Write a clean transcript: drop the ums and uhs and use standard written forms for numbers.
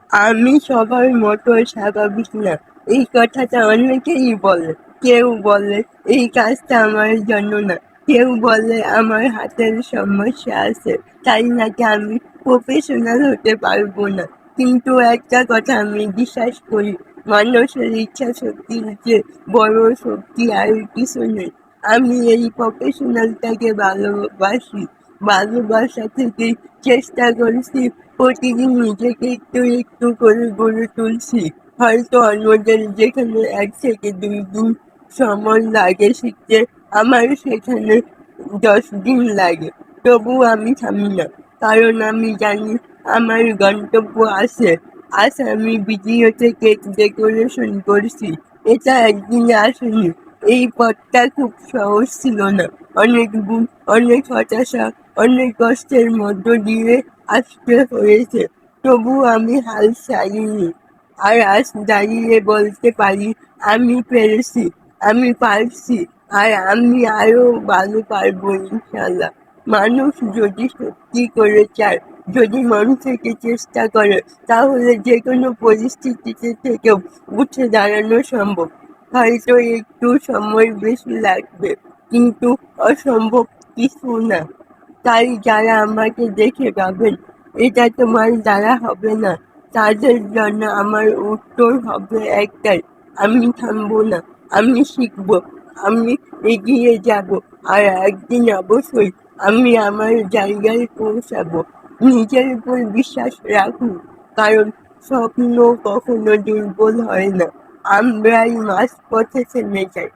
আমি সবার মতো স্বাভাবিক না, এই কথাটা অনেকেই বলে। কেউ বলে এই কাজটা আমার জন্য না, কেউ বলে আমার হাতের সমস্যা আছে, তাই নাকি আমি প্রফেশনাল হতে পারবো না। কিন্তু একটা কথা আমি বিশ্বাস করি, মানুষের ইচ্ছা শক্তির যে বড় শক্তি আর কিছু নেই। আমি এই প্রফেশনালটাকে ভালোবাসি, ভালোবাসা থেকেই চেষ্টা করছি, প্রতিদিন নিজেকে একটু একটু করে গড়ে তুলছি। হয়তো অন্যদের যেখানে ১ থেকে ২ দিন সময় লাগে শিখতে, আমার সেখানে ১০ দিন লাগে। তবুও আমি থামি না, কারণ আমি জানি আমার গন্তব্য আছে। আজ আমি ভিডিওতে কেক ডেকোরেশন করছি, এটা একদিনে আসেনি। এই পথটা খুব সহজ ছিল না, অনেক ভুল, অনেক হতাশা, অনেক কষ্টের মধ্য দিয়ে আসতে হয়েছে। তবু আমি হাল ছাড়িনি। আর আজ দাঁড়িয়ে বলতে পারি আমি পেরেছি, আমি পারছি, আর আমি আরো ভালো পারবো ইনশাল্লাহ। মানুষ যদি সত্যি করে চায়, যদি মন থেকে চেষ্টা করে, তাহলে যে কোনো পরিস্থিতিতে থেকেও উঠে দাঁড়ানো সম্ভব। হয়তো একটু সময় বেশি লাগবে, কিন্তু অসম্ভব কিছু না। তাই যারা আমাকে দেখে ভাবেন এটা তোমার দ্বারা হবে না, তাদের জন্য আমার উত্তর হবে একটাই, আমি থামবো না, আমি শিখবো, আমি এগিয়ে যাব, আর একদিন অবশ্যই আমি আমার জায়গায় পৌঁছাবো। নিজের উপর বিশ্বাস রাখুন, কারণ স্বপ্ন কখনো দুর্বল হয় না, আমরাই মাঝপথে থেমে যাই।